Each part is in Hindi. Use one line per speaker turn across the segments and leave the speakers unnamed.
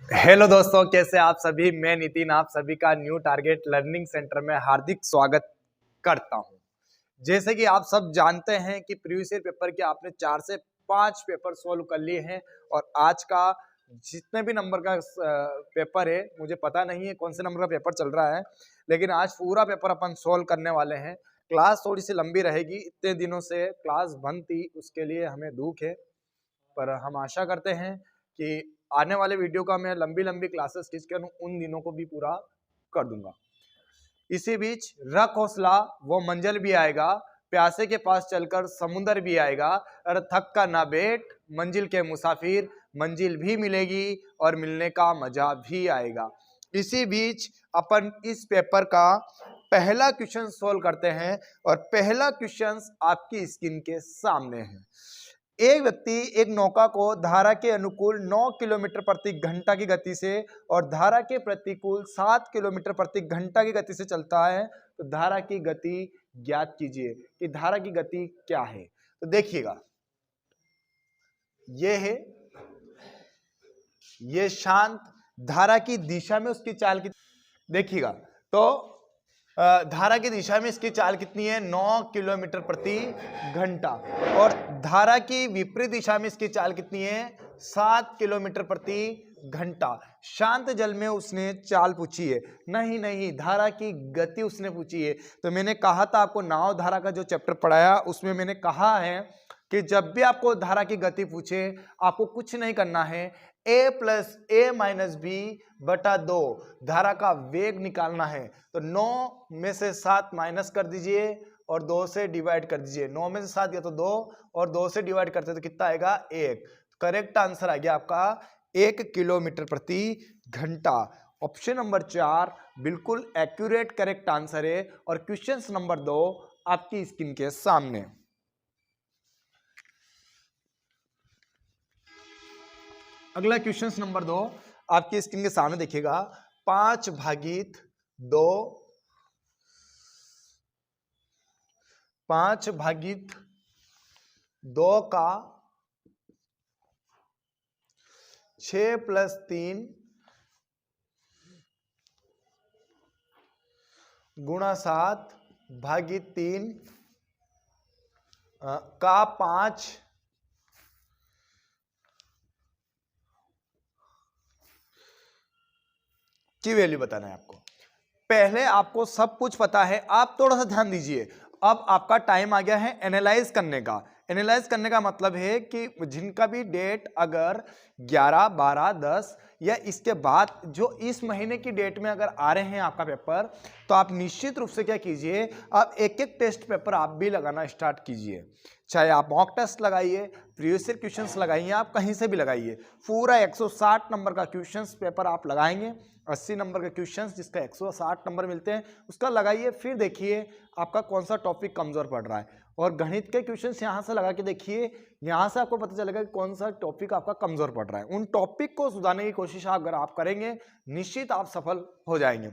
हेलो दोस्तों, कैसे आप सभी। मैं नितिन आप सभी का न्यू टारगेट लर्निंग सेंटर में हार्दिक स्वागत करता हूं। जैसे कि आप सब जानते हैं कि प्रीवियस ईयर पेपर के आपने 4 से 5 पेपर सोल्व कर लिए हैं और आज का जितने भी नंबर का पेपर है, मुझे पता नहीं है कौन से नंबर का पेपर चल रहा है, लेकिन आज पूरा पेपर अपन सोल्व करने वाले हैं। क्लास थोड़ी सी लंबी रहेगी, इतने दिनों से क्लास बंद थी, उसके लिए हमें दुख है, पर हम आशा करते हैं कि आने वाले वीडियो का मैं लंबी लंबी क्लासेस टीच कर उन दिनों को भी पूरा कर दूंगा। इसी बीच रख हौसला, वो मंजिल भी आएगा, प्यासे के पास चलकर समुंदर भी आएगा, अरे थक का ना बैठ मंजिल के मुसाफिर, मंजिल भी मिलेगी और मिलने का मजा भी आएगा। इसी बीच अपन इस पेपर का पहला क्वेश्चन सोल्व करते हैं और पहला क्वेश्चन आपकी स्क्रीन के सामने है। एक व्यक्ति एक नौका को धारा के अनुकूल 9 किलोमीटर प्रति घंटा की गति से और धारा के प्रतिकूल 7 किलोमीटर प्रति घंटा की गति से चलता है, तो धारा की गति ज्ञात कीजिए कि धारा की गति क्या है। तो देखिएगा, ये शांत धारा की दिशा में उसकी चाल की, देखिएगा तो धारा की दिशा में इसकी चाल कितनी है, 9 किलोमीटर प्रति घंटा, और धारा की विपरीत दिशा में इसकी चाल कितनी है, 7 किलोमीटर प्रति घंटा। शांत जल में उसने चाल पूछी है, नहीं धारा की गति उसने पूछी है। तो मैंने कहा था आपको, नाव धारा का जो चैप्टर पढ़ाया उसमें मैंने कहा है कि जब भी आपको धारा की गति पूछे आपको कुछ नहीं करना है, a plus A minus B बटा 2 धारा का वेग निकालना है। तो 9 में से 7 माइनस कर दीजिए और 2 से डिवाइड कर दीजिए। 9 में से 7 गया तो 2 और 2 से डिवाइड करते तो कितना आएगा, 1। करेक्ट आंसर आ गया आपका 1 किलोमीटर प्रति घंटा। ऑप्शन नंबर 4 बिल्कुल एक्यूरेट करेक्ट आंसर है और क्वेश्चन नंबर 2 आपकी स्क्रीन के सामने। अगला क्वेश्चन नंबर 2 आपकी स्क्रीन के सामने देखिएगा। 5 भागित 2 का 6 प्लस 3 गुणा 7 भागित 3 का 5 की वैल्यू बताना है आपको। पहले आपको सब कुछ पता है, आप थोड़ा सा ध्यान दीजिए। अब आपका टाइम आ गया है एनालाइज करने का। एनालाइज करने का मतलब है कि जिनका भी डेट अगर 11, 12, 10 या इसके बाद जो इस महीने की डेट में अगर आ रहे हैं आपका पेपर, तो आप निश्चित रूप से क्या कीजिए, आप एक एक टेस्ट पेपर आप भी लगाना स्टार्ट कीजिए। चाहे आप मॉक टेस्ट लगाइए, प्रीवियस ईयर क्वेश्चंस लगाइए, आप कहीं से भी लगाइए। पूरा 160 नंबर का क्वेश्चंस पेपर आप लगाएंगे, 80 नंबर के क्वेश्चंस जिसका 160 नंबर मिलते हैं उसका लगाइए। फिर देखिए आपका कौन सा टॉपिक कमजोर पड़ रहा है, और गणित के क्वेश्चंस यहाँ से लगा के देखिए, यहाँ से आपको पता चलेगा कि कौन सा टॉपिक आपका कमजोर पड़ रहा है। उन टॉपिक को सुधारने की कोशिश अगर आप करेंगे, निश्चित आप सफल हो जाएंगे।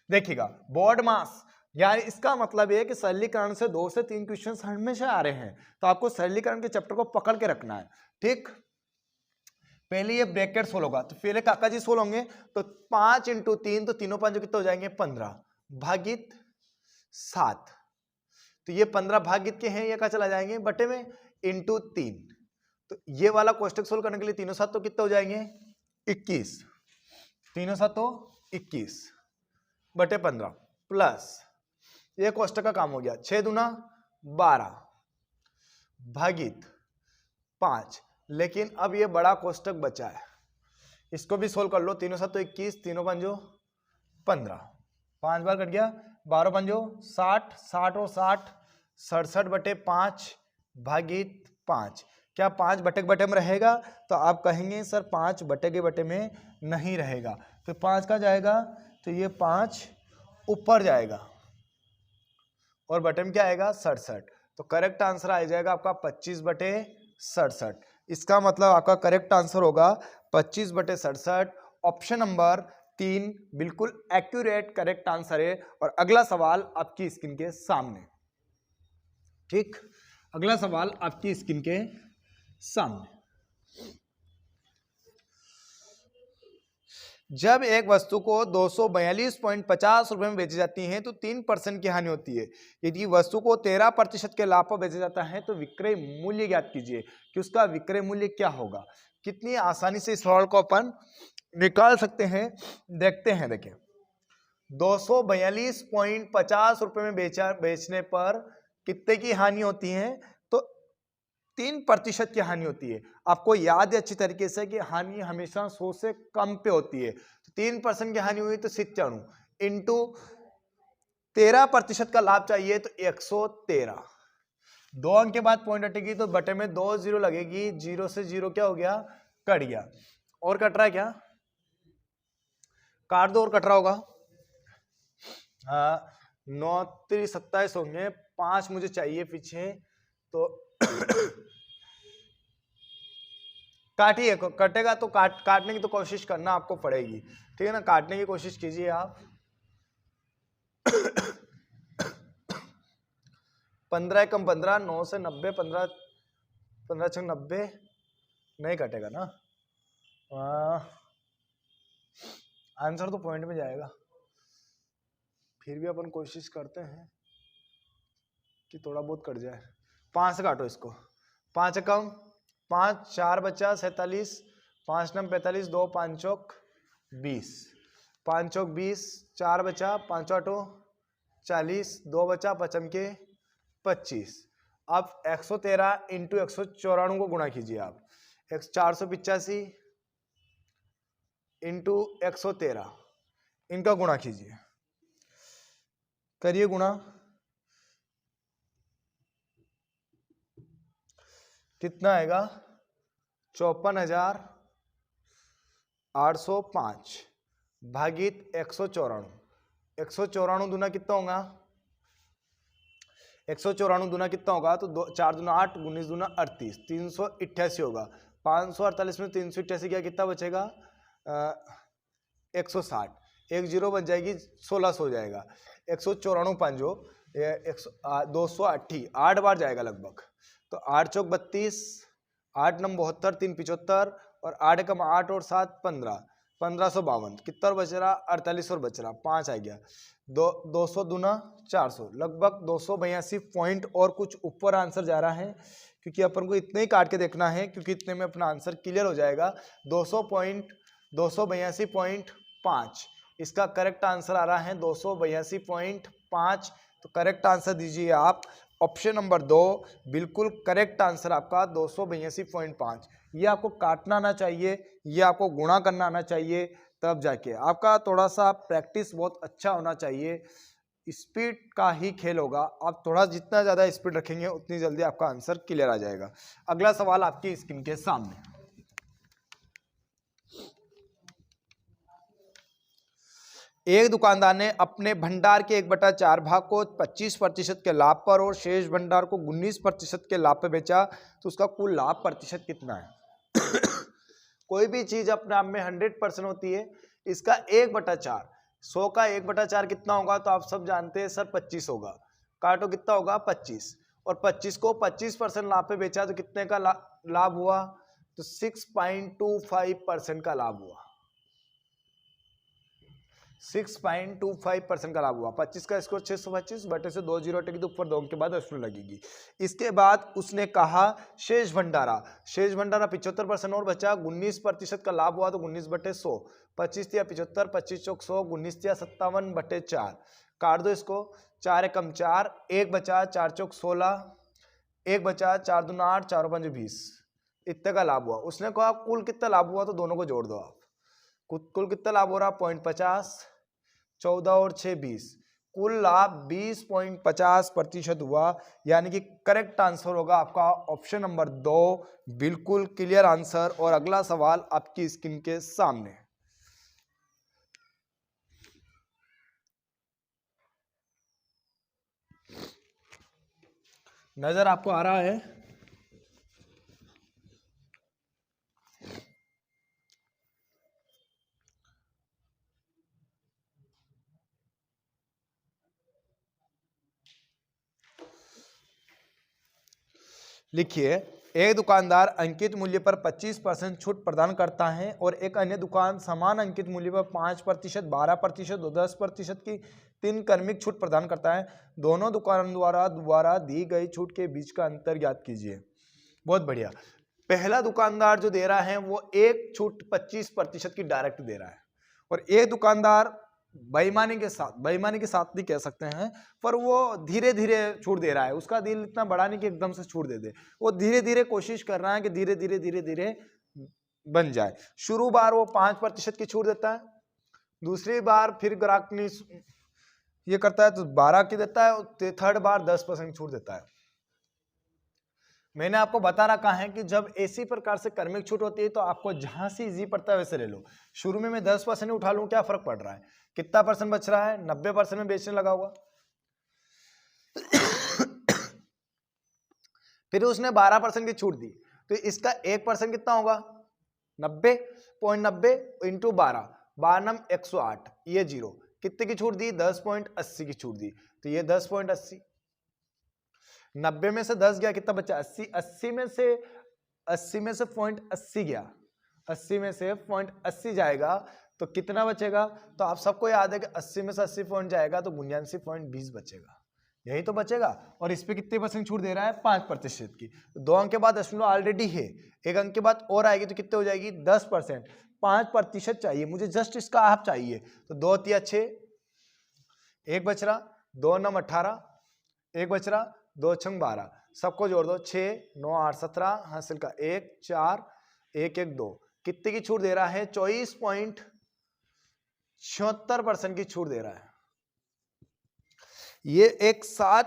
देखिएगा, बोर्ड मास, यार इसका मतलब है कि सरलीकरण से 2 से 3 क्वेश्चन हमेशा आ रहे हैं, तो आपको सरलीकरण के चैप्टर को पकड़ के रखना है। ठीक, पहले ये ब्रैकेट सोल्व होगा, तो पहले काका जी सोल्व होंगे। तो 5 इंटू 3, तो तीनों 5 कितने हो जाएंगे, 15 भागित 7। तो ये 15 भागित के हैं, ये क्या चला जाएंगे बटे में, इंटू 3। तो ये वाला कोष्टक सोल्व करने के लिए तीनों 7 तो कितने हो जाएंगे, 21। तीनों 7 तो 21 बटे 15 प्लस ये कोष्टक का काम हो गया, 6 दूना 12 भागित 5। लेकिन अब ये बड़ा कोष्टक बचा है, इसको भी सोल्व कर लो। तीनों 7 तो 21, तीनों 5 15, 5 बार कट गया, 12 5 60, 60 और 60 67 बटे 5 भागित 5। क्या 5 बटे के बटे में रहेगा, तो आप कहेंगे सर 5 बटे के बटे में नहीं रहेगा, तो 5 का जाएगा, तो ये 5 ऊपर जाएगा और बटे में क्या आएगा, 67। तो करेक्ट आंसर आ जाएगा आपका 25 बटे 67। इसका मतलब आपका करेक्ट आंसर होगा 25 बटे 67। ऑप्शन नंबर 3 बिल्कुल एक्यूरेट करेक्ट आंसर है। और अगला सवाल आपकी स्क्रीन के सामने। ठीक, अगला सवाल आपकी स्क्रीन के सामने। जब एक वस्तु को 242.50 रुपए में बेची जाती है तो 3% की हानि होती है। यदि वस्तु को 13% के लाभ पर बेचा जाता है तो विक्रय मूल्य ज्ञात कीजिए कि उसका विक्रय मूल्य क्या होगा। कितनी आसानी से इस सवाल को अपन निकाल सकते हैं, देखते हैं। देखिए 242.50 रुपए में बेचने पर कितने की हानि होती है, तो 3% की हानि होती है। आपको याद है अच्छी तरीके से कि हानि हमेशा 100 से कम पे होती है। तो 3% की हानि हुई तो 97 इंटू 13% का लाभ चाहिए तो 113। 2 अंक के बाद पॉइंट हटेगी तो बटे में 2 जीरो लगेगी, जीरो से जीरो क्या हो गया, कट गया। और कट रहा है क्या, काट दो और कट रहा होगा। 9 3 27 होंगे, 5 मुझे चाहिए पीछे, तो काटिए, कटेगा तो काटने की तो कोशिश करना आपको पड़ेगी, ठीक है ना, काटने की कोशिश कीजिए आप। 15 कम 15, 9 से 90, 15 15 90, नहीं कटेगा ना, आंसर तो पॉइंट में जाएगा। फिर भी अपन कोशिश करते हैं कि थोड़ा बहुत कट जाए। 5 से काटो इसको, 5 कम 5, 4 बचा 47, 5 नम 45, 2 5 चौक 20, 5 चौक 20, 4 बचा 5 आठो 40, 2 बचा 5 के 25। अब 113 इंटू 194 को गुणा कीजिए आप, 485 इंटू 113, इनका गुणा कीजिए, करिए गुणा, कितना आएगा 54,805 भागित 194। 194 दूना कितना होगा, 194 दूना कितना होगा, तो 4 दूना 8, 19 दूना 38, 388 होगा। 548 में 388 क्या, कितना बचेगा 160, एक जीरो बच जाएगी, 1600 हो जाएगा। 194 पांचो 280, 8 बार जाएगा लगभग, तो 8 चौक 32, 8 नम 72, 3 75, और 8 कम 8 और 7 15, 1552, कितना बच रहा 48 और बच रहा 5 आ गया। 200 दूना 400, लगभग 282 पॉइंट और कुछ ऊपर आंसर जा रहा है, क्योंकि अपन को इतने ही काट के देखना है, क्योंकि इतने में अपना आंसर क्लियर हो जाएगा। 282.5, इसका करेक्ट आंसर आ रहा है 282.5। तो करेक्ट आंसर दीजिए आप ऑप्शन नंबर 2, बिल्कुल करेक्ट आंसर आपका 282.5। ये आपको काटना आना चाहिए, ये आपको गुणा करना आना चाहिए, तब जाके आपका थोड़ा सा प्रैक्टिस बहुत अच्छा होना चाहिए। स्पीड का ही खेल होगा, आप थोड़ा जितना ज्यादा स्पीड रखेंगे उतनी जल्दी आपका आंसर क्लियर आ जाएगा। अगला सवाल आपकी स्क्रीन के सामने। एक दुकानदार ने अपने भंडार के 1/4 भाग को 25% के लाभ पर और शेष भंडार को 19% के लाभ पर बेचा, तो उसका कुल लाभ प्रतिशत कितना है। कोई भी चीज अपने आप में 100% होती है, इसका 1/4, 100 का 1/4 कितना होगा, तो आप सब जानते हैं सर 25 होगा, काटो कितना होगा 25, और 25 को 25% लाभ पे बेचा तो कितने का लाभ हुआ, तो 6.25% का लाभ हुआ, 6.25% का लाभ हुआ। 25 का स्कोर 625 बटे से 2 जीरो हटेगी तो ऊपर 2 के बाद अश्रू लगेगी। इसके बाद उसने कहा शेष भंडारा 75% और बचा, 19% का लाभ हुआ तो 19 बटे 100, 25 या 75, 25 चौक 100, 19 या 57 बटे 4, काट दो इसको, 4 कम 4, 1 बचा, 4 चौक 16, 1 बचा, 4 दूना 8, 4 5 20, इतने का लाभ हुआ। उसने कहा कुल कितना लाभ हुआ, तो दोनों को जोड़ दो आप, कुल कितना लाभ हो रहा 0.50, 14 और 6 20, कुल लाभ 20.50% हुआ, यानी कि करेक्ट आंसर होगा आपका ऑप्शन नंबर 2, बिल्कुल क्लियर आंसर। और अगला सवाल आपकी स्क्रीन के सामने। नजर आपको आ रहा है, लिखिए एक दुकानदार अंकित मूल्य पर 25% छूट प्रदान करता है और एक अन्य दुकान समान अंकित मूल्य पर 5%, 12% और 10% की 3 क्रमिक छूट प्रदान करता है। दोनों दुकान द्वारा दी गई छूट के बीच का अंतर ज्ञात कीजिए। बहुत बढ़िया। पहला दुकानदार जो दे रहा है वो एक छूट 25% की डायरेक्ट दे रहा है, और एक दुकानदार बेईमानी के साथ नहीं कह सकते हैं, पर वो धीरे धीरे छूट दे रहा है। उसका दिल इतना बड़ा नहीं कि एकदम से छूट दे दे, वो धीरे धीरे कोशिश कर रहा है कि धीरे धीरे बन जाए। शुरू बार वो 5% की छूट देता है, दूसरी बार फिर ग्राहक ने ये करता है तो 12 की देता है, थर्ड बार 10% छूट देता है। मैंने आपको बता रखा है कि जब ऐसी प्रकार से क्रमिक छूट होती है तो आपको जहां से इजी पड़ता है वैसे ले लो। शुरू में मैं 10% उठा लूं, क्या फर्क पड़ रहा है, कितना परसेंट बच रहा है, 90% में बेचने लगा हुआ। फिर उसने 12% की छूट दी, तो इसका 1% कितना होगा, 90.90 इंटू 12, 12 108, ये 0, कितने की छूट दी, 10.80 की छूट दी, तो ये 10.80। 90 में से 10 गया, कितना बचा, 80। 80 में से 0.80 गया, 80 में से 0.80 जाएगा तो कितना बचेगा, तो आप सबको याद है कि 80 में से 80 पॉइंट जाएगा तो 79.20 बचेगा, यही तो बचेगा। और इस पे कितने परसेंट छूट दे रहा है, 5% की। तो 2 अंक के बाद दशमलव ऑलरेडी है, 1 अंक के बाद और आएगी तो कितने हो जाएगी, 10%। 5% चाहिए मुझे, जस्ट इसका हाफ चाहिए, तो 2 तिया 6, 1 बच रहा, 2 9 18, 1 बच रहा, 2 छंग 12, सबको जोड़ दो, 6 9 8 17, हासिल का 1 4 1 1 2, कितने की छूट दे रहा है, 24.76% की छूट दे रहा है। ये एक साथ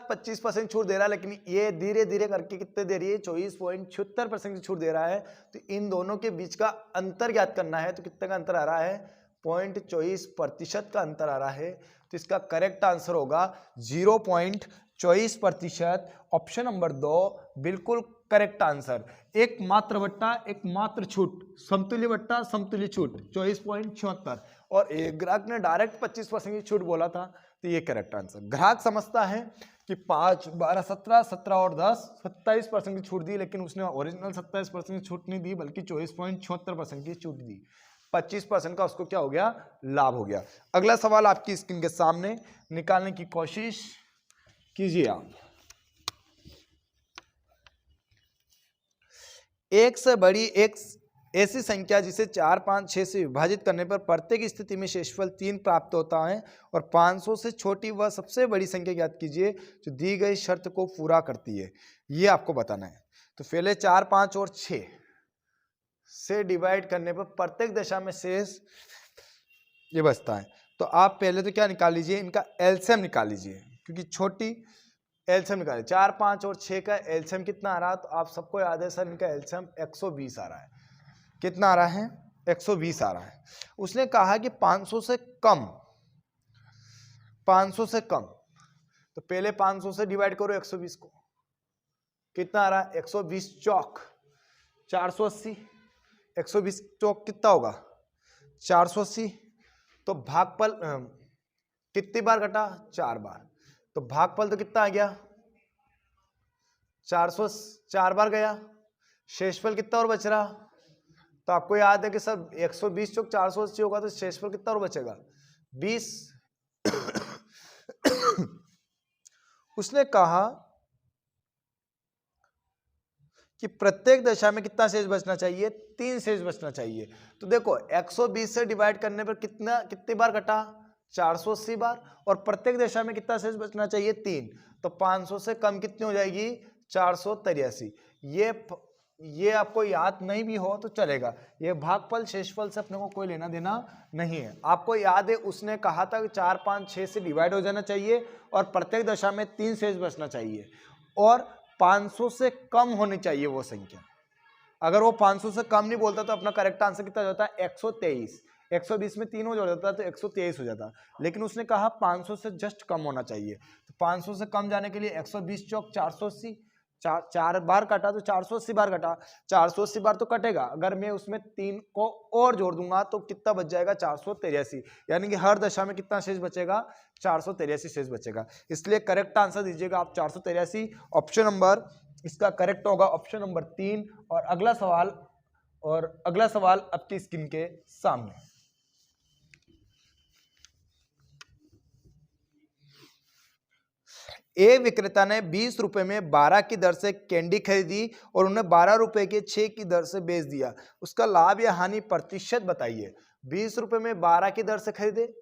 25% छूट दे रहा है, लेकिन ये धीरे धीरे करके कितने दे रही है, 24.76% की छूट दे रहा है। तो इन दोनों के बीच का अंतर ज्ञात करना है, तो कितने का अंतर आ रहा है, 0.24% का अंतर आ रहा है। तो इसका करेक्ट आंसर होगा 0.24%, ऑप्शन नंबर 2 बिल्कुल करेक्ट आंसर। एक मात्र बट्टा एक मात्र छूट, समतुल्य बट्टा समतुल्य छूट 24.76, और एक ग्राहक ने डायरेक्ट 25% की छूट बोला था, तो ये करेक्ट आंसर। ग्राहक समझता है कि 5 12 17 17 और 10 27% की छूट दी, लेकिन उसने ओरिजिनल 27% की छूट नहीं दी, बल्कि 24.76% की छूट दी। 25% का उसको क्या हो गया, लाभ हो गया। अगला सवाल आपकी स्क्रीन के सामने, निकालने की कोशिश कीजिए आप। एक से बड़ी एक ऐसी संख्या जिसे 4 5 6 से विभाजित करने पर प्रत्येक स्थिति में शेषफल 3 प्राप्त होता है, और 500 से छोटी वह सबसे बड़ी संख्या ज्ञात कीजिए जो दी गई शर्त को पूरा करती है, ये आपको बताना है। तो पहले 4 5 और 6 से डिवाइड करने पर प्रत्येक दशा में शेष ये बचता है। तो आप पहले तो क्या निकाल लीजिए, इनका एलसीएम निकाल लीजिए, क्योंकि छोटी एलसीएम निकाले। 4 5 और 6 का एलसीएम कितना आ रहा है, तो आप सबको याद है सर इनका एलसीएम 120 आ रहा है। कितना आ रहा है, 120 आ रहा है। उसने कहा कि 500 से कम, 500 से कम, तो पहले 500 से डिवाइड करो 120 को, कितना आ रहा है, 120 चौक 480, 120 चौक कितना होगा, 480। तो भागफल कितनी बार घटा, 4 बार, तो भागफल तो कितना आ गया, 404 बार गया, शेषफल कितना और बच रहा, तो आपको याद है कि सब 120 चौक 480 होगा, तो शेषफल कितना और बचेगा, 20। उसने कहा कि प्रत्येक दशा में कितना शेष बचना चाहिए, 3 शेष बचना चाहिए। तो देखो 120 से डिवाइड करने पर कितनी बार घटा, 480 बार, और प्रत्येक दशा में कितना शेष बचना चाहिए, 3। तो 500 से कम कितनी हो जाएगी, 483। ये आपको याद नहीं भी हो तो चलेगा, ये भागफल शेषफल से अपने को कोई लेना देना नहीं है। आपको याद है उसने कहा था कि 4 5 6 से डिवाइड हो जाना चाहिए और प्रत्येक दशा में 3 शेष बचना चाहिए, और 500 से कम होनी चाहिए वो संख्या। अगर वो 500 से कम नहीं बोलता तो अपना करेक्ट आंसर कितना हो जाता है, 123। 120 में 3 हो जाता तो 123 हो जाता, लेकिन उसने कहा 500 से जस्ट कम होना चाहिए। तो 500 से कम जाने के लिए 120 चौक 480, चार बार काटा तो 480 बार कटा, 480 बार तो कटेगा। अगर मैं उसमें 3 को और जोड़ दूंगा तो कितना बच जाएगा, 483। यानी कि हर दशा में कितना शेष बचेगा, 483 शेष बचेगा। इसलिए करेक्ट आंसर दीजिएगा आप 483। ऑप्शन नंबर इसका करेक्ट होगा ऑप्शन नंबर 3। और अगला सवाल आपकी स्क्रीन के सामने। ए विक्रेता ने 20 रुपए में 12 की दर से कैंडी खरीदी और उन्हें 12 रुपए के 6 की दर से बेच दिया। उसका लाभ या हानि प्रतिशत बताइए। 20 रुपए में 12 की दर से खरीदे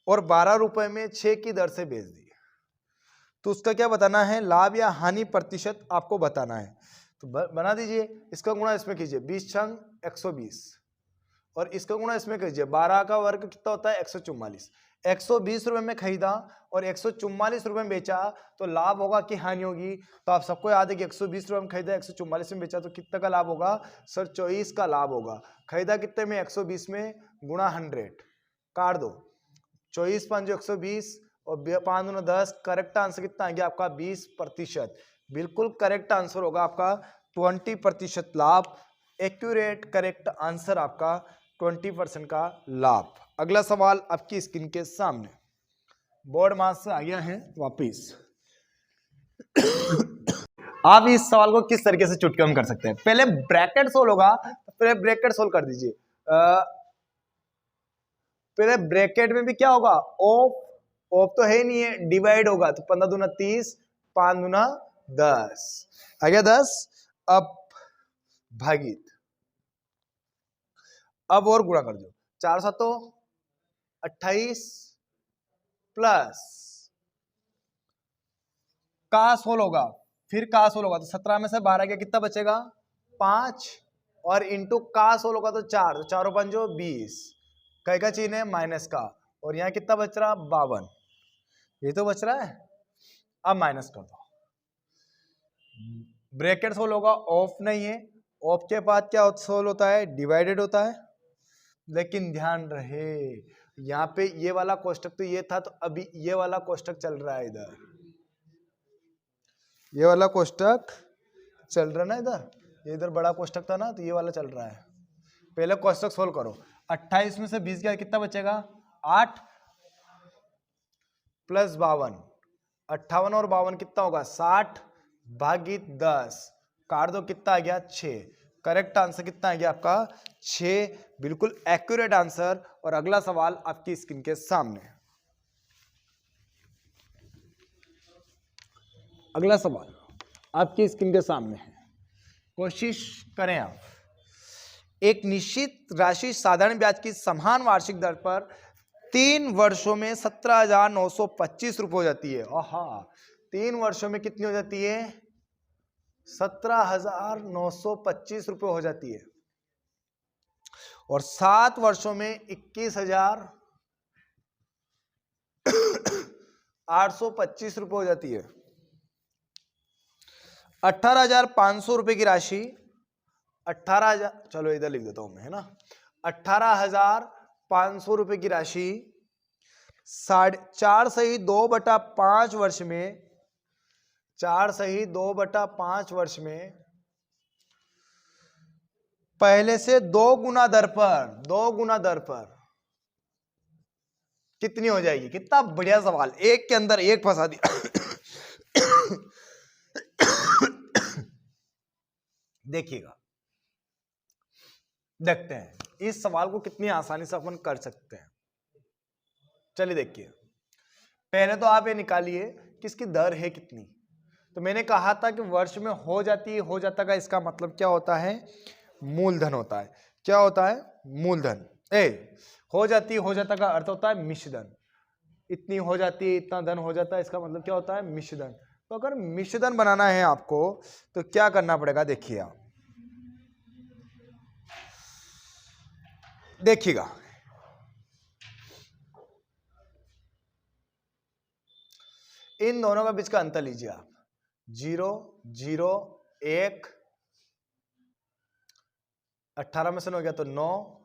और 12 रुपए में 6 की दर से बेच दिया, तो उसका क्या बताना है, लाभ या हानि प्रतिशत आपको बताना है। तो बना दीजिए, इसका गुणा इसमें कीजिए, 20 छंग 120 और इसका गुणा इसमें कीजिए, 12 का वर्ग कितना होता है, 144। 120 रुपए में खरीदा और 144 रुपए में बेचा, तो लाभ होगा कि हानि होगी। तो आप सबको याद है कि 120 रुपए में खरीदा, 144 में बेचा, तो कितना का लाभ होगा सर, 24 का लाभ होगा। खरीदा कितने में, 120 में, गुणा 100 काट दो, 24 5 120 और 5 दूना 10। करेक्ट आंसर कितना आ गया आपका, 20%। बिल्कुल करेक्ट आंसर होगा आपका 20% लाभ। एक्यूरेट करेक्ट आंसर आपका 20% का लाभ। अगला सवाल आपकी स्क्रीन के सामने, बोर्ड मार्क्स आ गया है वापिस। आप इस सवाल को किस तरीके से चुटकी हम कर सकते हैं, पहले ब्रैकेट सोल्व होगा, पहले ब्रैकेट सोल्व कर दीजिए। पहले ब्रैकेट में भी क्या होगा, ऑफ तो है ही नहीं है, डिवाइड होगा, तो 15 दूना 30, 5 दूना 10 आ गया 10। अब भागित, अब और गुणा कर दो, 4 7 28 प्लस का सोल होगा, फिर का सोल होगा, तो 17 में से 12 गया, कितना बचेगा 5 और इंटू का सोल होगा तो 4, तो 4 5 20, कई का चिन्ह है माइनस का, और यहाँ कितना बच रहा 52, ये तो बच रहा है। अब माइनस कर दो, ब्रैकेट सोल होगा, ऑफ नहीं है, ऑफ के बाद क्या सोल होता है, डिवाइडेड होता है। लेकिन ध्यान रहे यहाँ पे ये वाला कोष्टक तो ये था, तो अभी ये वाला कोष्टक चल रहा है इधर, ये वाला कोष्टक चल रहा है ना इधर, ये इधर बड़ा कोष्टक था ना, तो ये वाला चल रहा है। पहले कोष्टक सोल्व करो, 28 में से 20 गया, कितना बचेगा 8 प्लस 52, 58 और 52 कितना होगा 60 भागित 10, काट दो, कितना आ गया 6। करेक्ट आंसर कितना आ गया आपका 6, बिल्कुल एक्यूरेट आंसर। और अगला सवाल आपकी स्क्रीन के सामने, अगला सवाल आपकी स्क्रीन के सामने है, कोशिश करें आप। एक निश्चित राशि साधारण ब्याज की समान वार्षिक दर पर 3 वर्षों में 17,925 रुपये हो जाती है। आहा, 3 वर्षों में कितनी हो जाती है, 17,925 रुपये हो जाती है। और 7 वर्षों में 21,825 रुपये हो जाती है। 18,500 रुपये की राशि, 18,000, चलो इधर लिख देता हूं मैं, है ना, 18,500 रुपये की राशि 4 सही 2/5 वर्ष में, 4 सही 2/5 वर्ष में पहले से 2 गुना दर पर कितनी हो जाएगी। कितना बढ़िया सवाल, एक के अंदर एक फंसा दिया। देखिएगा, देखते हैं इस सवाल को कितनी आसानी से अपन कर सकते हैं। चलिए देखिए, पहले तो आप ये निकालिए कि इसकी दर है कितनी। तो मैंने कहा था कि वर्ष में हो जाती है, हो जाता का इसका मतलब क्या होता है, मूलधन होता है। क्या होता है, मूलधन। हो जाती है, हो जाता का अर्थ होता है मिश्रधन। इतनी हो जाती है, इतना धन हो जाता है, इसका मतलब क्या होता है, मिश्रधन। तो अगर मिश्रधन बनाना है आपको तो क्या करना पड़ेगा, देखिए आप, देखिएगा, इन दोनों का बीच का अंतर लीजिए आप, 0 0 1, 18 में से 9 गया तो 9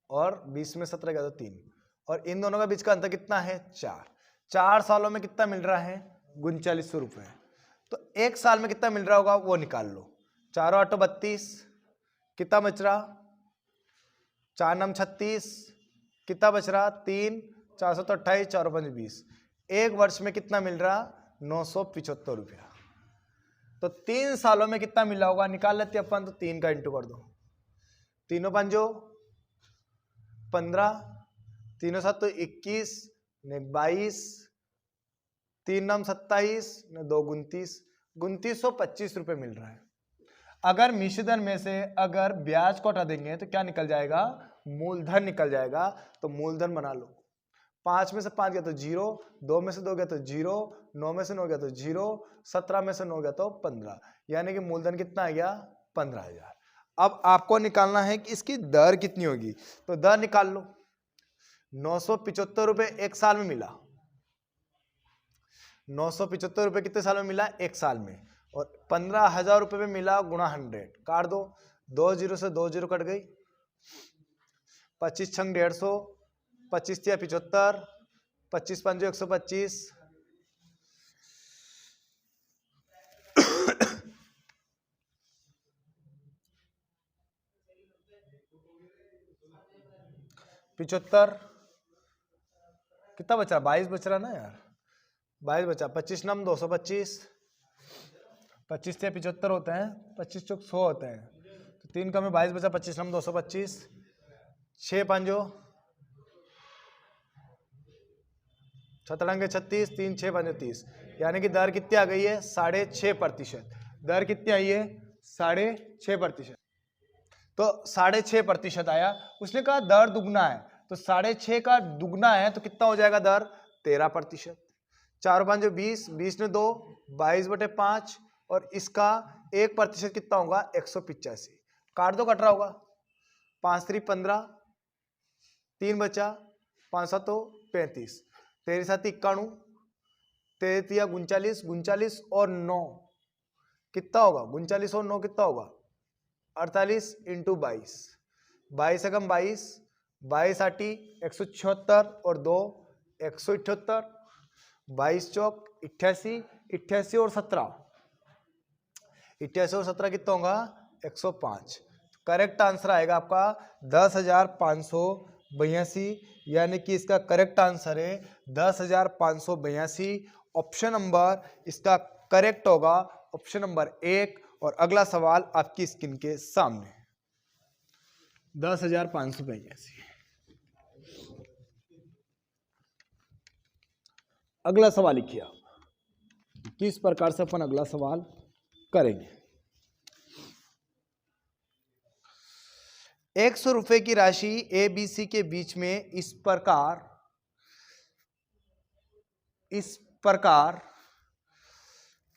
और 20 में 17 गया तो 3, और इन दोनों का बीच का अंतर कितना है 4। 4 सालों में कितना मिल रहा है 3900 रुपये। तो एक साल में कितना मिल रहा होगा वो निकाल लो। 4 8 32, कितना बच रहा? 4 9 36, कितना बच रहा? 3 4 7 28, 4 5 20। एक वर्ष में कितना मिल रहा? 975 रुपया। तो 3 सालों में कितना मिला होगा निकाल लेते अपन। तो 3 का इंटू कर दो, 3 पंजो 15, 3 7 21, 22, 3 9 27, 2 29, 2925 रुपए मिल रहा है। अगर मिश्रधन में से अगर ब्याज को हटा देंगे तो क्या निकल जाएगा? मूलधन निकल जाएगा। तो मूलधन बना लो। 5 में से 5 गया तो 0, 2 में से 2 गया तो 0, 9 में से 9 गया तो 0, 17 में से 9 गया तो 15, यानी कि मूलधन कितना आ गया? 15,000। अब आपको निकालना है कि इसकी दर कितनी होगी। तो दर निकाल लो। 975 रुपए एक साल में मिला। 975 रुपए कितने साल में मिला? एक साल में। और 15,000 रुपए में मिला गुणा 100, काट दो। 2 0 से 2 0 कट गई। 25 छंग 150, 25 तिया 75, 25 पंजो 125, 75, कितना बच रहा? 22 बच रहा ना यार, 22 बचा। 25 नम 225, 25 से 75 होते हैं, 25 चौक 100 होते हैं। तो 3 का में 22 बचा, 25 नम 225, 6 पंजो 7 36, 3 6 पंजो 30, यानी कि दर कितनी आ गई है? 6.5%। दर कितनी आई है? 6.5%। तो 6.5% आया। उसने कहा दर दुगना है, तो 6.5 का दुगना है तो कितना हो जाएगा दर? 13%। 4 5 20, 20 ने 2, 22/5, और इसका 1% कितना होगा? 185। काट दो, कट रहा होगा। 5 3 15, 3 बचा, 5 7 35, 13 7 91, 13 3 39, 39 और 9 कितना होगा? 39 और 9 कितना होगा? 48 × 22, 22 एकम 22, 22 8 176 और 2 178, 22 चौक 88, 88 और 17, 88 और 17 कितना होगा? 105। करेक्ट आंसर आएगा आपका 10,582, यानी कि इसका करेक्ट आंसर है 10,582। ऑप्शन नंबर इसका करेक्ट होगा, ऑप्शन नंबर 1। और अगला सवाल आपकी स्क्रीन के सामने। 10,582। अगला सवाल लिखिए आप। किस प्रकार से अपन अगला सवाल करेंगे। 100 रुपए की राशि ए बी सी के बीच में इस प्रकार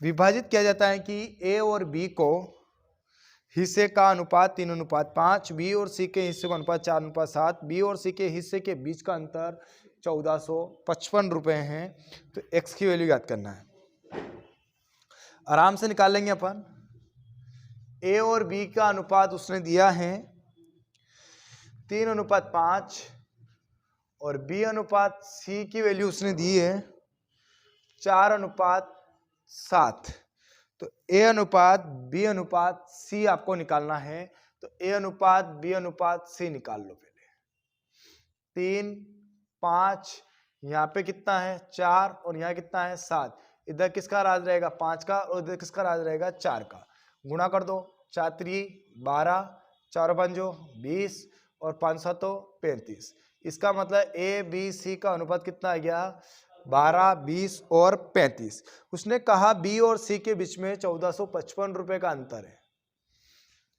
विभाजित किया जाता है कि ए और बी को हिस्से का अनुपात 3:5, बी और सी के हिस्से का अनुपात 4:7, बी और सी के हिस्से के बीच का अंतर 1455 रुपए हैं। तो एक्स की वैल्यू याद करना है, आराम से निकाल लेंगे अपन। ए और बी का अनुपात उसने दिया है 3:5, और बी अनुपात सी की वैल्यू उसने दी है 4:7। तो ए अनुपात बी अनुपात सी आपको निकालना है। तो ए अनुपात बी अनुपात सी निकाल लो पहले। 3 5, यहाँ पे कितना है? 4, और यहाँ कितना है? 7। इधर किसका राज रहेगा? 5 का, और इधर किसका राज रहेगा? 4 का। गुणा कर दो। 4 3 12, 4 5 20, और 5 7 35। इसका मतलब ए बी सी का अनुपात कितना आ गया? 12, 20 और 35। उसने कहा बी और सी के बीच में 1455 रुपए का अंतर है।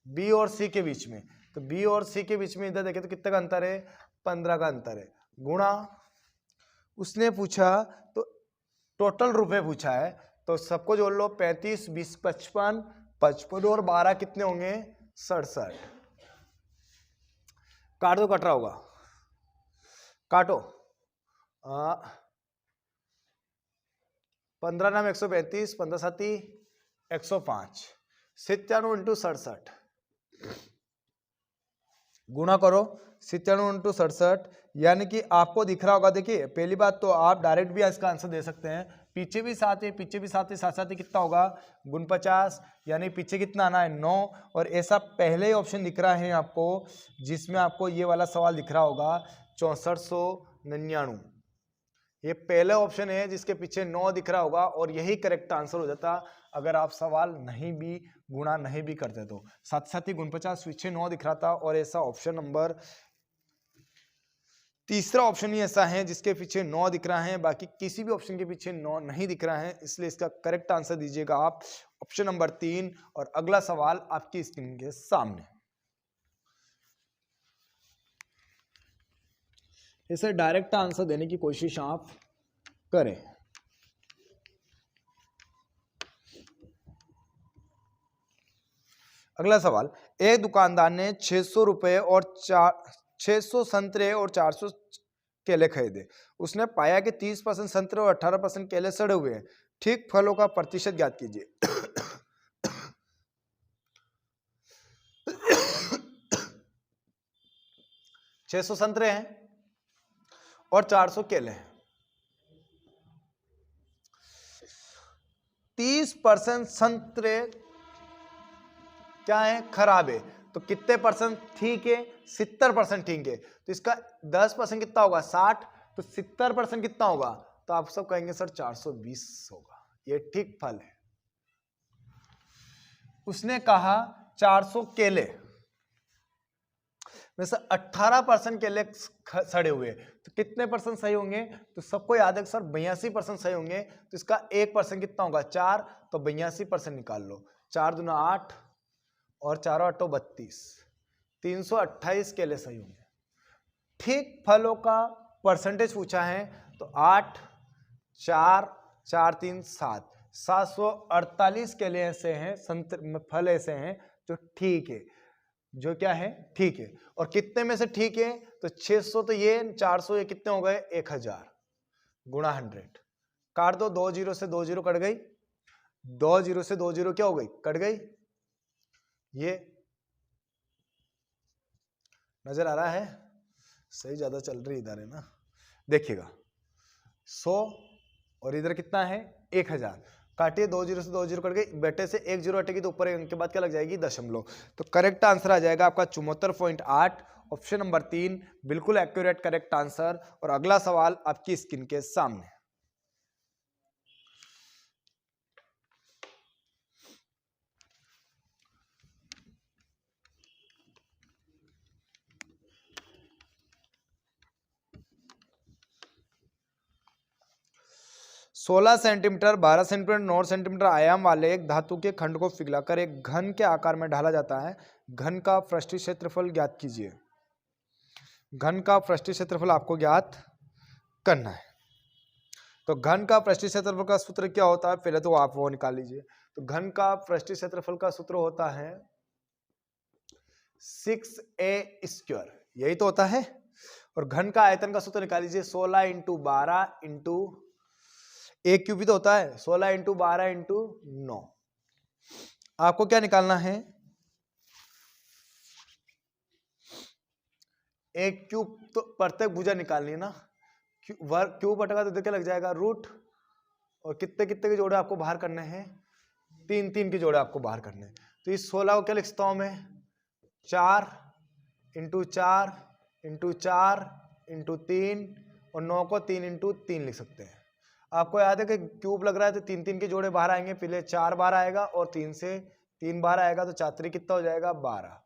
बी और सी के बीच में, तो बी और सी के बीच में इधर देखें तो कितने का अंतर है? 15 का अंतर है। गुणा, उसने पूछा तो टोटल रुपए पूछा है, तो सबको जोड़ लो। 35 20 55, 55 और 12 कितने होंगे? 67। काट दो, कट रहा होगा, काटो। 15 नाम 135, 15 7 105, 97 × 67, गुणा करो 97 × 67, यानी कि आपको दिख रहा होगा। देखिए पहली बात तो आप डायरेक्ट भी इसका आंसर दे सकते हैं, पीछे भी 7 है, पीछे भी 7 है, साथ साथ ही कितना होगा गुण 50, यानी पीछे कितना आना है 9। और ऐसा पहले ही ऑप्शन दिख रहा है आपको, जिसमें आपको ये वाला सवाल दिख रहा होगा 6499। ये पहला ऑप्शन है जिसके पीछे 9 दिख रहा होगा, और यही करेक्ट आंसर हो जाता अगर आप सवाल नहीं भी गुणा नहीं भी करते तो। साथ साथ ही गुण 50 पीछे 9 दिख रहा था, और ऐसा ऑप्शन नंबर तीसरा ऑप्शन ही ऐसा है जिसके पीछे 9 दिख रहा है, बाकी किसी भी ऑप्शन के पीछे 9 नहीं दिख रहा है, इसलिए इसका करेक्ट आंसर दीजिएगा आप ऑप्शन नंबर 3। और अगला सवाल आपकी स्क्रीन के सामने। इसे डायरेक्ट आंसर देने की कोशिश आप करें। अगला सवाल, एक दुकानदार ने 600 रुपए और 600 संतरे और 400 केले खरीदे। उसने पाया कि 30% संतरे और 18% केले सड़े हुए हैं। ठीक फलों का प्रतिशत ज्ञात कीजिए। 600 संतरे हैं और 400 केले हैं। 30% संतरे क्या है, खराब है, तो कितने परसेंट ठीक है, 70% ठीक है। तो इसका 10% कितना होगा 60, तो 70% कितना होगा, तो आप सब कहेंगे सर 420 होगा, ये ठीक फल है। उसने कहा 400 केले में से 18% केले सड़े हुए, तो कितने परसेंट सही होंगे, तो सबको याद है सर 82% सही होंगे। तो इसका 1% कितना होगा 4, तो 82% निकाल लो। 4 दूना 8 और 4 8 32, 328 केले सही होंगे। ठीक फलों का परसेंटेज पूछा है, तो 8 4 4 3 7, 748 केले ऐसे हैं, फल ऐसे हैं जो ठीक है, जो क्या है ठीक है। और कितने में से ठीक है, तो 600 तो ये, 400 ये कितने हो गए 1000 गुणा 100। काट दो, 2 0 से 2 0 कट गई, 2 0 से 2 0 क्या हो गई, कट गई। ये नजर आ रहा है, सही ज्यादा चल रही इधर है ना, देखिएगा 100 और इधर कितना है 1000। काटिए, 2 0 से 2 0 कट गई, बेटे से 1 0 हटेगी तो ऊपर एक अंक के बाद क्या लग जाएगी दशमलव। तो करेक्ट आंसर आ जाएगा आपका 74.8, ऑप्शन नंबर 3 बिल्कुल एक्यूरेट करेक्ट आंसर। और अगला सवाल आपकी स्क्रीन के सामने। सोलह सेंटीमीटर 12 सेंटीमीटर 9 सेंटीमीटर आयाम वाले एक धातु के खंड को पिघलाकर एक घन के आकार में ढाला जाता है। घन का पृष्ठीय क्षेत्रफल ज्ञात कीजिए। घन का पृष्ठीय क्षेत्रफल आपको ज्ञात करना है। तो घन का पृष्ठीय क्षेत्रफल का सूत्र क्या होता है, पहले तो आप वो निकाल लीजिए। तो घन का पृष्ठीय क्षेत्रफल का सूत्र होता है 6a², यही तो होता है। और घन का आयतन का सूत्र निकाल लीजिए, 16 × 12 × a क्यूब भी तो होता है, 16 × 12 × 9। आपको क्या निकालना है, एक क्यूब, तो प्रत्येक भुजा निकालनी है ना, क्यूब बटेगा तो क्या लग जाएगा रूट, और कितने कितने के जोड़े आपको बाहर करने हैं, 3 3 के जोड़े आपको बाहर करने हैं। तो इस 16 को क्या लिखता हूं मैं, 4 × 4 × 4 × 3, और 9 को 3 × 3 लिख सकते हैं। आपको याद है कि क्यूब लग रहा है तो 3 3 के जोड़े बाहर आएंगे, पहले 4 बार आएगा और 3 से 3 बार आएगा, तो 4 3 कितना हो जाएगा 12।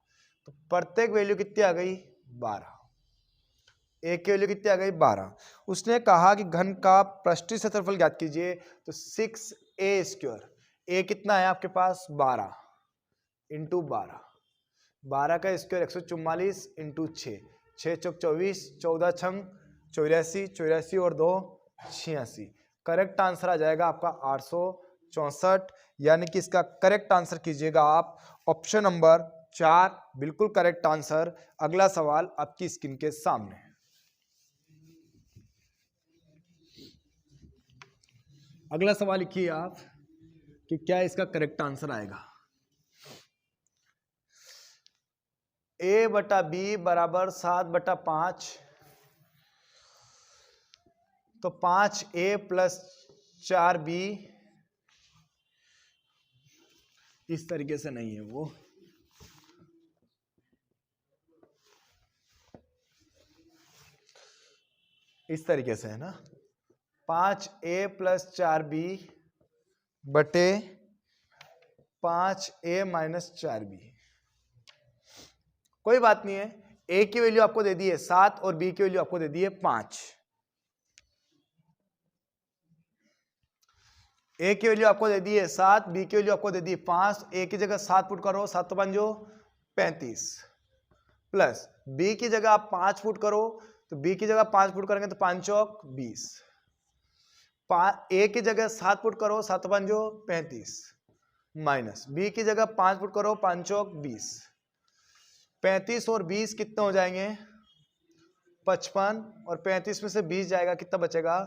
तो प्रत्येक वैल्यू कितनी आ गई 12, एक की वैल्यू कितनी आ गई 12। उसने कहा कि घन का पृष्ठीय क्षेत्रफल ज्ञात कीजिए, तो 6a², a कितना है आपके पास 12 × 12, 12 का स्क्वायर 144 × 6, 6 चौक 24, 14 छंग 84, 84 और 2 86। करेक्ट आंसर आ जाएगा आपका 864, यानी कि इसका करेक्ट आंसर कीजिएगा आप ऑप्शन नंबर 4, बिल्कुल करेक्ट आंसर। अगला सवाल आपकी स्क्रीन के सामने। अगला सवाल लिखिए आप कि क्या इसका करेक्ट आंसर आएगा। a/b बराबर 7/5, तो 5a + 4b, इस तरीके से नहीं है वो, इस तरीके से है ना, 5a + 4b बटे 5a - 4b। कोई बात नहीं है, a की वैल्यू आपको दे दी है 7 और b की वैल्यू आपको दे दी है 5। a की वैल्यू आपको दे दी है 7, b की वैल्यू आपको दे दी है 5। a की जगह 7 पुट करो, 7 5 35, प्लस b की जगह आप 5 पुट करो, तो b की जगह 5 पुट करेंगे तो 5 चौक 20। a की जगह 7 पुट करो, 7 5 35, माइनस b की जगह 5 पुट करो, 5 चौक 20। 35 और 20 कितने हो जाएंगे? 55, और 35 में से 20 जाएगा, कितना बचेगा?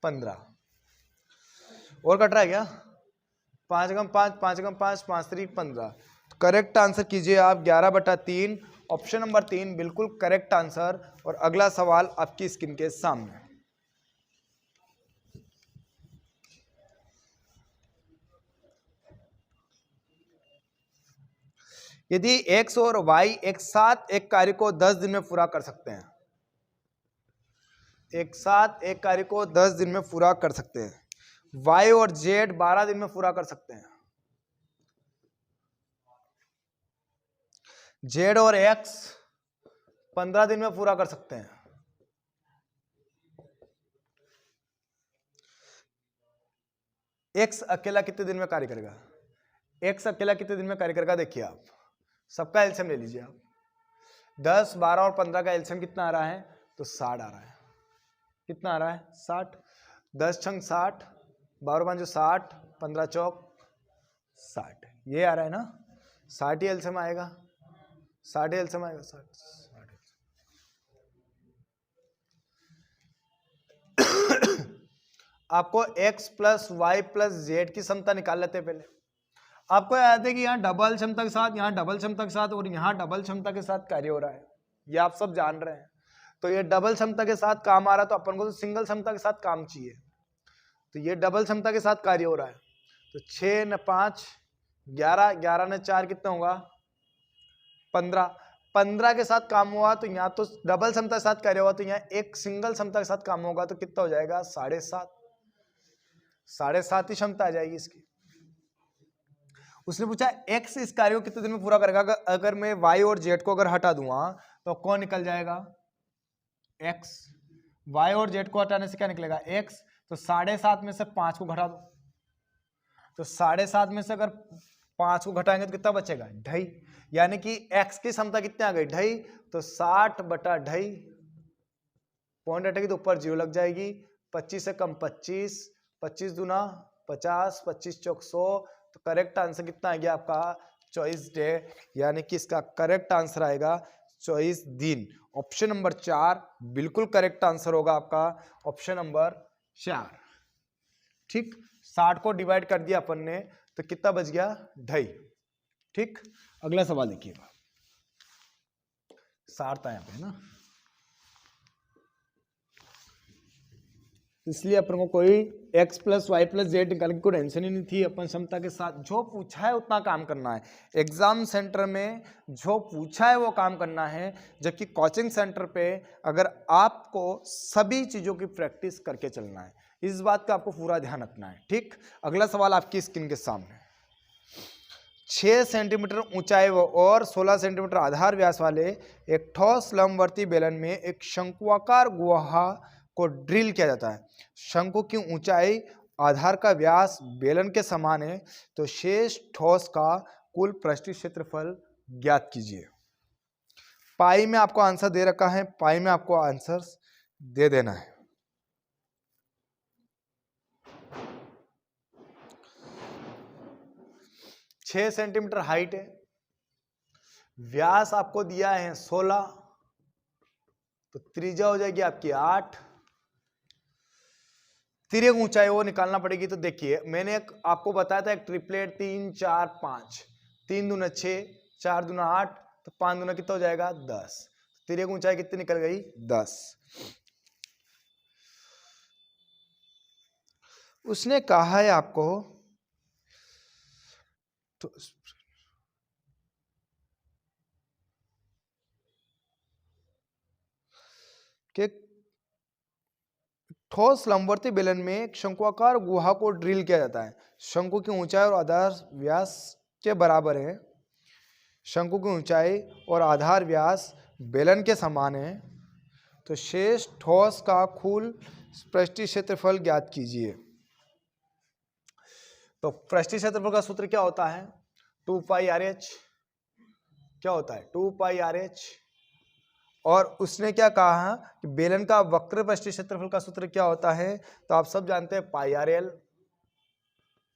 15। और कट रहा है क्या? 5 × 5, 5 × 5, 5 3 15। करेक्ट आंसर कीजिए आप 11/3, ऑप्शन नंबर 3 बिल्कुल करेक्ट आंसर। और अगला सवाल आपकी स्क्रीन के सामने। यदि x और y एक साथ एक कार्य को 10 दिन में पूरा कर सकते हैं, एक साथ एक कार्य को 10 दिन में पूरा कर सकते हैं, y और z 12 दिन में पूरा कर सकते हैं, z और x 15 दिन में पूरा कर सकते हैं, x अकेला कितने दिन में कार्य करेगा? x अकेला कितने दिन में कार्य करेगा? देखिए आप सबका एलसीएम ले लीजिए आप। 10, 12 और 15 का एलसीएम कितना आ रहा है? तो 60 आ रहा है। कितना आ रहा है? 60। 10 छंग 60, 12 5 60, 15 चौक 60, ये आ रहा है ना? 60 ही एलसीएम आएगा, 60 एलसीएम आएगा, 60। आपको x + y + z की क्षमता निकाल लेते हैं पहले। आपको याद है कि यहाँ डबल क्षमता के साथ, यहाँ डबल क्षमता के साथ और यहाँ डबल क्षमता के साथ कार्य हो रहा है, ये आप सब जान रहे हैं। तो ये डबल क्षमता के साथ काम आ रहा है, तो अपन को तो सिंगल क्षमता के साथ काम चाहिए। तो ये डबल क्षमता के साथ कार्य हो रहा है, तो 6 न 5 11, 11 न 4 कितना होगा? 15। 15 के साथ काम हुआ तो यहाँ तो डबल क्षमता के साथ कार्य हुआ, तो यहाँ एक सिंगल क्षमता के साथ काम होगा, तो कितना हो जाएगा? 7.5। 7.5 ही क्षमता आ जाएगी इसकी। उसने पूछा x इस कार्य को कितने दिन में पूरा करेगा? अगर मैं y और z को अगर हटा दूंगा तो कौन निकल जाएगा? x। y और z को हटाने से क्या निकलेगा? x। तो 7.5 में से 5 को घटा दो, तो 7.5 में से अगर 5 को घटाएंगे तो कितना बचेगा? 2.5। यानी कि x की क्षमता कितनी आ गई? 2.5। तो 60/2.5, पॉइंट हटेगी तो ऊपर 0 लग जाएगी। 25 से कम 25, 25 दूना 50, 25 चौक 100। तो करेक्ट आंसर कितना आ गया आपका? 24 डे, यानी कि इसका करेक्ट आंसर आएगा 24 दिन। ऑप्शन नंबर 4 बिल्कुल करेक्ट आंसर होगा आपका, ऑप्शन नंबर 4। ठीक, 60 को डिवाइड कर दिया अपन ने, तो कितना बच गया? 2.5। ठीक, अगला सवाल देखिएगा। 60 था यहाँ पे ना, इसलिए अपन को कोई x + y + z निकालने की कोई टेंशन ही नहीं थी। अपन क्षमता के साथ जो पूछा है उतना काम करना है। एग्जाम सेंटर में जो पूछा है वो काम करना है, जबकि कोचिंग सेंटर पे अगर आपको सभी चीज़ों की प्रैक्टिस करके चलना है, इस बात का आपको पूरा ध्यान रखना है। ठीक, अगला सवाल आपकी स्क्रीन के सामने। 6 सेंटीमीटर ऊंचाई और 16 सेंटीमीटर आधार व्यास वाले एक ठोस लंबवर्ती बेलन में एक शंक्वाकार गुहा को ड्रिल किया जाता है। शंकु की ऊंचाई आधार का व्यास बेलन के समान है, तो शेष ठोस का कुल पृष्ठीय क्षेत्रफल ज्ञात कीजिए। पाई में आपको आंसर दे रखा है, पाई में आपको आंसर दे देना है। छह सेंटीमीटर हाइट है, व्यास आपको दिया है 16, तो त्रिज्या हो जाएगी आपकी 8। तिर्यक ऊंचाई वो निकालना पड़ेगी। तो देखिए मैंने आपको बताया था एक ट्रिपलेट 3 4 5, 3 दूना 6, 4 दूना 8, तो 5 दूना कितना हो जाएगा? 10। तिर्यक ऊंचाई कितनी निकल गई? 10। उसने कहा है आपको तो कि ठोस लंबवर्ती बेलन में एक शंक्वाकार गुहा को ड्रिल किया जाता है। शंकु की ऊंचाई और आधार व्यास के बराबर है। शंकु की ऊंचाई और आधार व्यास बेलन के समान है। तो शेष ठोस का कुल पृष्ठीय क्षेत्रफल ज्ञात कीजिए। तो पृष्ठीय क्षेत्रफल का सूत्र क्या होता है? 2 पाई आर एच। क्या होता है? 2 पाई आर एच। और उसने क्या कहा कि बेलन का वक्र पृष्ठीय क्षेत्रफल का सूत्र क्या होता है? तो आप सब जानते हैं पाई आर एल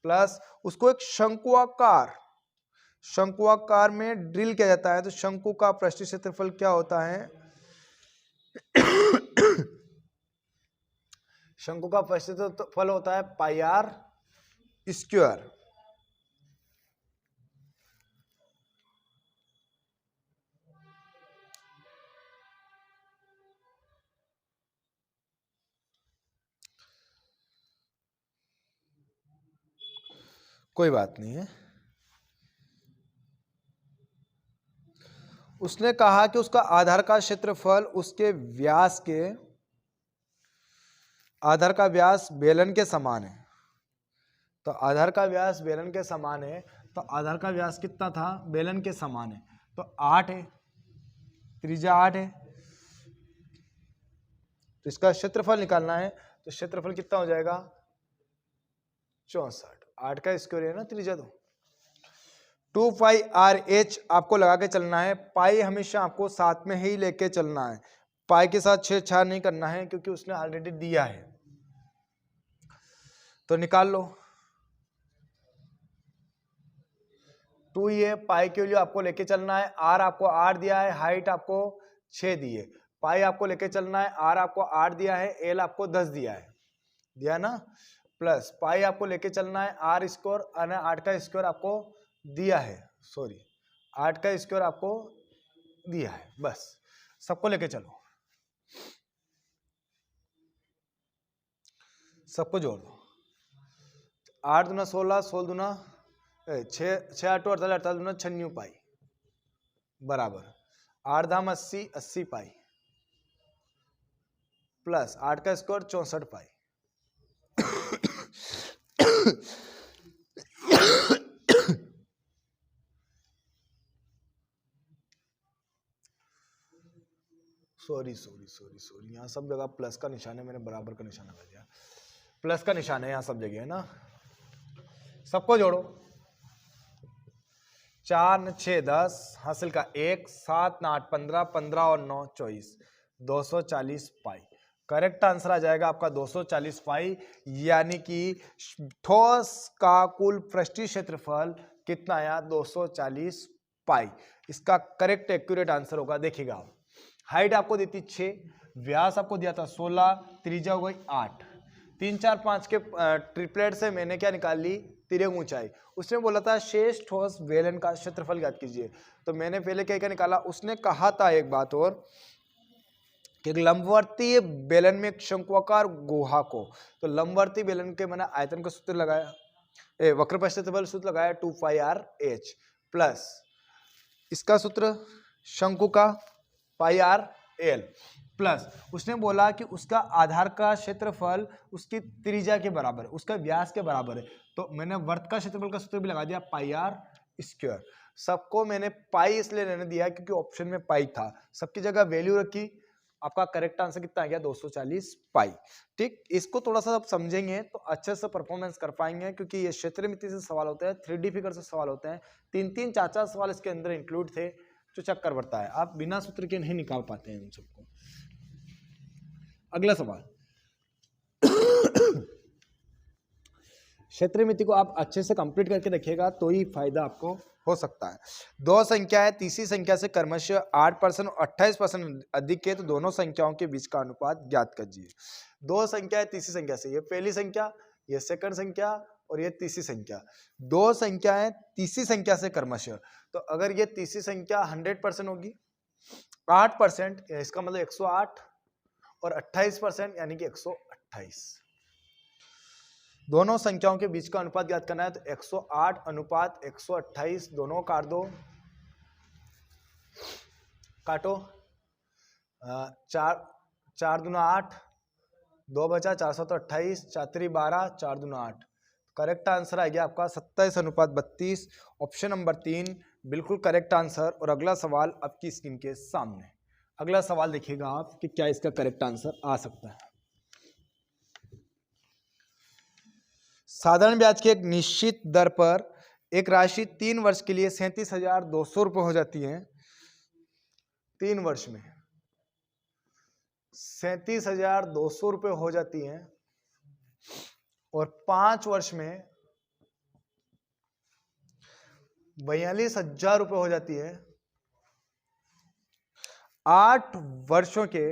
प्लस उसको एक शंकुआकार में ड्रिल किया जाता है। तो शंकु का पृष्ठीय क्षेत्रफल क्या होता है? शंकु का पृष्ठीय क्षेत्रफल होता है पाई आर स्क्वायर। कोई बात नहीं है। उसने कहा कि उसका आधार का क्षेत्रफल उसके व्यास के आधार का व्यास बेलन के समान है। तो आधार का व्यास बेलन के समान है। तो आधार का व्यास कितना था? बेलन के समान है तो 8 है, त्रिज्या 8 है। तो इसका क्षेत्रफल निकालना है। तो क्षेत्रफल कितना हो जाएगा? 64। 8 का स्क्वायर है ना त्रिज्या। तो 2 पाई आर एच आपको लगा के चलना है। पाई हमेशा आपको साथ में ही लेके चलना है। पाई के साथ छेड़छाड़ नहीं करना है क्योंकि उसने ऑलरेडी दिया है। तो निकाल लो। 2 ये पाई के लिए आपको लेके चलना है। आर आपको 8 दिया है, हाइट आपको 6 दी है। पाई आपको लेके चलना है। आर आपको 8 दिया है, एल आपको 10 दिया ना। प्लस पाई आपको लेके चलना है। आर स्क्वायर 8 का स्क्वायर आपको दिया है। 8 का स्क्वायर आपको दिया है। बस सबको लेके चलो, सबको जोड़ दो। 8 दूना 16, 16 दूना 6 8 48, 48 दूना 96 पाई बराबर 8 धाम 80, 80 पाई प्लस 8 का स्क्वायर 64 पाई। सॉरी यहाँ सब जगह प्लस का निशान है, मैंने बराबर का निशान लगा दिया। प्लस का निशान है यहाँ सब जगह है ना। सबको जोड़ो। 4 न 6 10 हासिल का 1, 7 न 8 15, 15 और 9 24, 240 पाई। करेक्ट आंसर आ जाएगा आपका 240 पाई। यानी कि ठोस का कुल पृष्ठीय क्षेत्रफल कितना आया? 240 पाई। इसका करेक्ट एक्यूरेट आंसर होगा। देखिएगा आप, हाइट आपको दी थी 6, व्यास आपको दिया था 16, त्रिज्या हो गई 8। 3 4 5 के ट्रिपलेट से मैंने क्या निकाल ली? तिर्यक ऊंचाई। उसने बोला था शेष ठोस बेलन का क्षेत्रफल ज्ञात कीजिए। तो मैंने पहले क्या निकाला? उसने कहा था एक बात और कि लंबवर्ती बेलन में एक शंक्वाकार गुहा को, तो लंबवर्ती बेलन के मैंने आयतन का सूत्र लगाया, वक्र क्षेत्रफल सूत्र लगाया 2 पाई आर एच प्लस इसका सूत्र शंकु का पाई आर एल प्लस उसने बोला कि उसका आधार का क्षेत्रफल उसकी त्रिज्या के बराबर है, उसका व्यास के बराबर है। तो मैंने वर्त का क्षेत्रफल का सूत्र भी लगा दिया पाई आर स्क्वायर। सबको मैंने पाई इसलिए लेने दिया क्योंकि ऑप्शन में पाई था। सबकी जगह वैल्यू रखी। आपका करेक्ट आंसर कितना आ गया? 240 पाई। ठीक, इसको थोड़ा सा आप समझेंगे तो अच्छे से परफॉर्मेंस कर पाएंगे क्योंकि ये क्षेत्रमिति से सवाल होते हैं, 3D फिगर से सवाल होते हैं। 3 4 सवाल इसके अंदर इंक्लूड थे जो चक्कर बढ़ता है, आप बिना सूत्र के नहीं निकाल पाते हैं उन सबको। अगला सवाल, क्षेत्रमिति को आप अच्छे से कंप्लीट करके रखिएगा तो ही फायदा आपको हो सकता है। दो संख्याएं तीसरी संख्या से क्रमशः 8% और 28% अधिक है तो दोनों संख्याओं के बीच का अनुपात ज्ञात कीजिए। दो संख्याएं तीसरी संख्या से, ये पहली संख्या, ये सेकंड संख्या और ये तीसरी संख्या। दो संख्याएं तीसरी संख्या से क्रमशः, तो अगर ये तीसरी संख्या 100% होगी, 8% इसका मतलब 108 और 28% यानी कि 128। दोनों संख्याओं के बीच का अनुपात ज्ञात करना है तो 108 अनुपात 128 दोनों काट दो, काटो। 4 दूना 8, 2 बचा, 428, 4 12, 4 दूना 8। करेक्ट आंसर आ गया आपका 27 अनुपात 32, ऑप्शन नंबर 3 बिल्कुल करेक्ट आंसर। और अगला सवाल आपकी स्क्रीन के सामने। अगला सवाल देखिएगा आप कि क्या इसका करेक्ट आंसर आ सकता है। साधारण ब्याज की एक निश्चित दर पर एक राशि 3 वर्ष के लिए 37,200 रुपये हो जाती है। 3 वर्ष में 37,200 रुपये हो जाती है और 5 वर्ष में 42,000 रुपये हो जाती है। 8 वर्षों के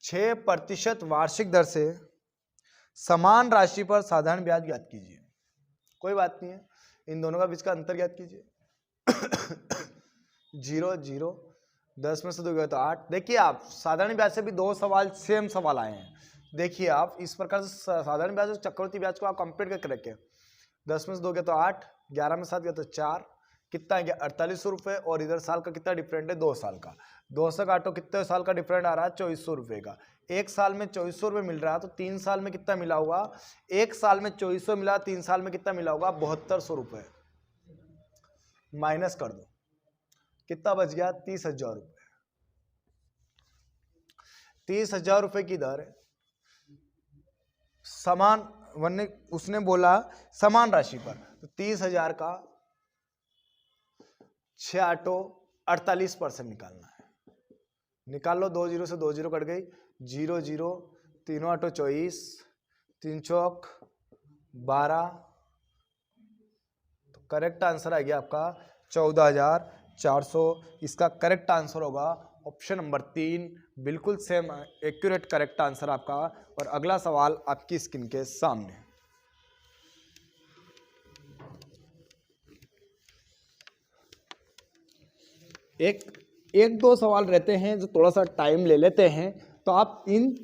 6% वार्षिक दर से समान राशि पर साधारण ब्याज ज्ञात कीजिए। कोई बात नहीं है, इन दोनों का बीच का अंतर ज्ञात कीजिए। 0 0, 10 में से 2 गया तो 8। देखिए आप साधारण ब्याज से भी 2 सवाल सेम सवाल आए हैं। देखिए आप इस प्रकार से साधारण ब्याज और चक्रवृद्धि ब्याज को आप कंपेयर करके रखें। 10 में से 2 गया तो 8, 11 में 7 गया तो 4, कितना गया 4800 रुपये। और इधर साल का कितना डिफरेंट है, 2 साल का। 2 से काटो, कितने साल का डिफरेंट आ रहा है, 2400 रुपये का। 1 साल में 2400 रुपये मिल रहा है तो 3 साल में कितना मिला होगा, 1 साल में 2400 मिला, 3 साल में कितना मिला होगा, 7200 रुपये। माइनस कर दो, कितना बच गया, 30,000 रुपये। 30,000 रुपये की दर है समान, उसने बोला समान राशि पर, तो 30,000 का 6 8 48% निकालना है। निकाल लो, 2 0 से 2 0 कट गई, 0 0, 3 8 24, 3 चौक 12। तो करेक्ट आंसर आ गया आपका 14,400। इसका करेक्ट आंसर होगा ऑप्शन नंबर 3, बिल्कुल सेम एक्यूरेट करेक्ट आंसर आपका। और अगला सवाल आपकी स्क्रीन के सामने। एक दो सवाल रहते हैं जो थोड़ा सा टाइम ले लेते हैं, तो आप इन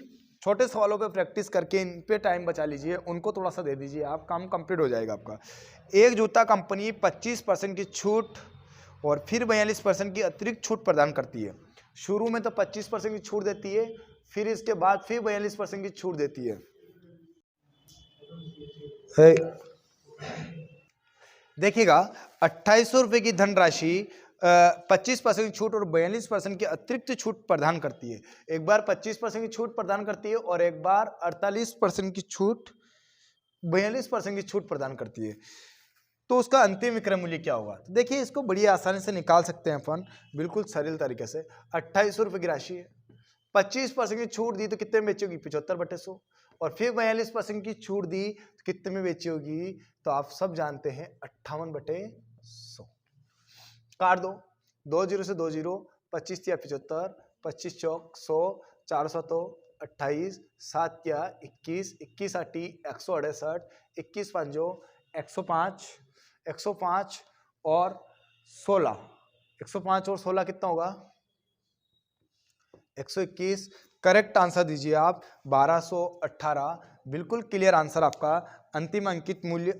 छोटे सवालों पे प्रैक्टिस करके इन पे टाइम बचा लीजिए, उनको थोड़ा सा दे दीजिए, आप काम कंप्लीट हो जाएगा आपका। एक जूता कंपनी 25% की छूट और फिर 42% की अतिरिक्त छूट प्रदान करती है। शुरू में तो 25% की छूट देती है, फिर इसके बाद फिर 42% की छूट देती है। देखिएगा 2800 रुपये की धनराशि 25% की छूट और 42% की अतिरिक्त छूट प्रदान करती है। एक बार 25% की छूट प्रदान करती है और एक बार 48% की छूट, 42% की छूट प्रदान करती है। तो उसका अंतिम विक्रय मूल्य क्या होगा? तो देखिए इसको बड़ी आसानी से निकाल सकते हैं अपन, बिल्कुल सरल तरीके से। 2800 रुपये की राशि है, 25% की छूट दी तो कितने में बेची होगी, 75/100। और फिर 42% की छूट दी तो कितने में बेची होगी, तो आप सब जानते हैं 58/100। काट दो, 2 0 से 2 0, 25 या 75, 25 चौक 100, 4 7 28, 7 या 21, 21 8 168, 21 5 105, 105 और 16, 105 और 16 कितना होगा, 121। करेक्ट आंसर दीजिए आप 1218। बिल्कुल क्लियर आंसर आपका। अंतिम अंकित मूल्य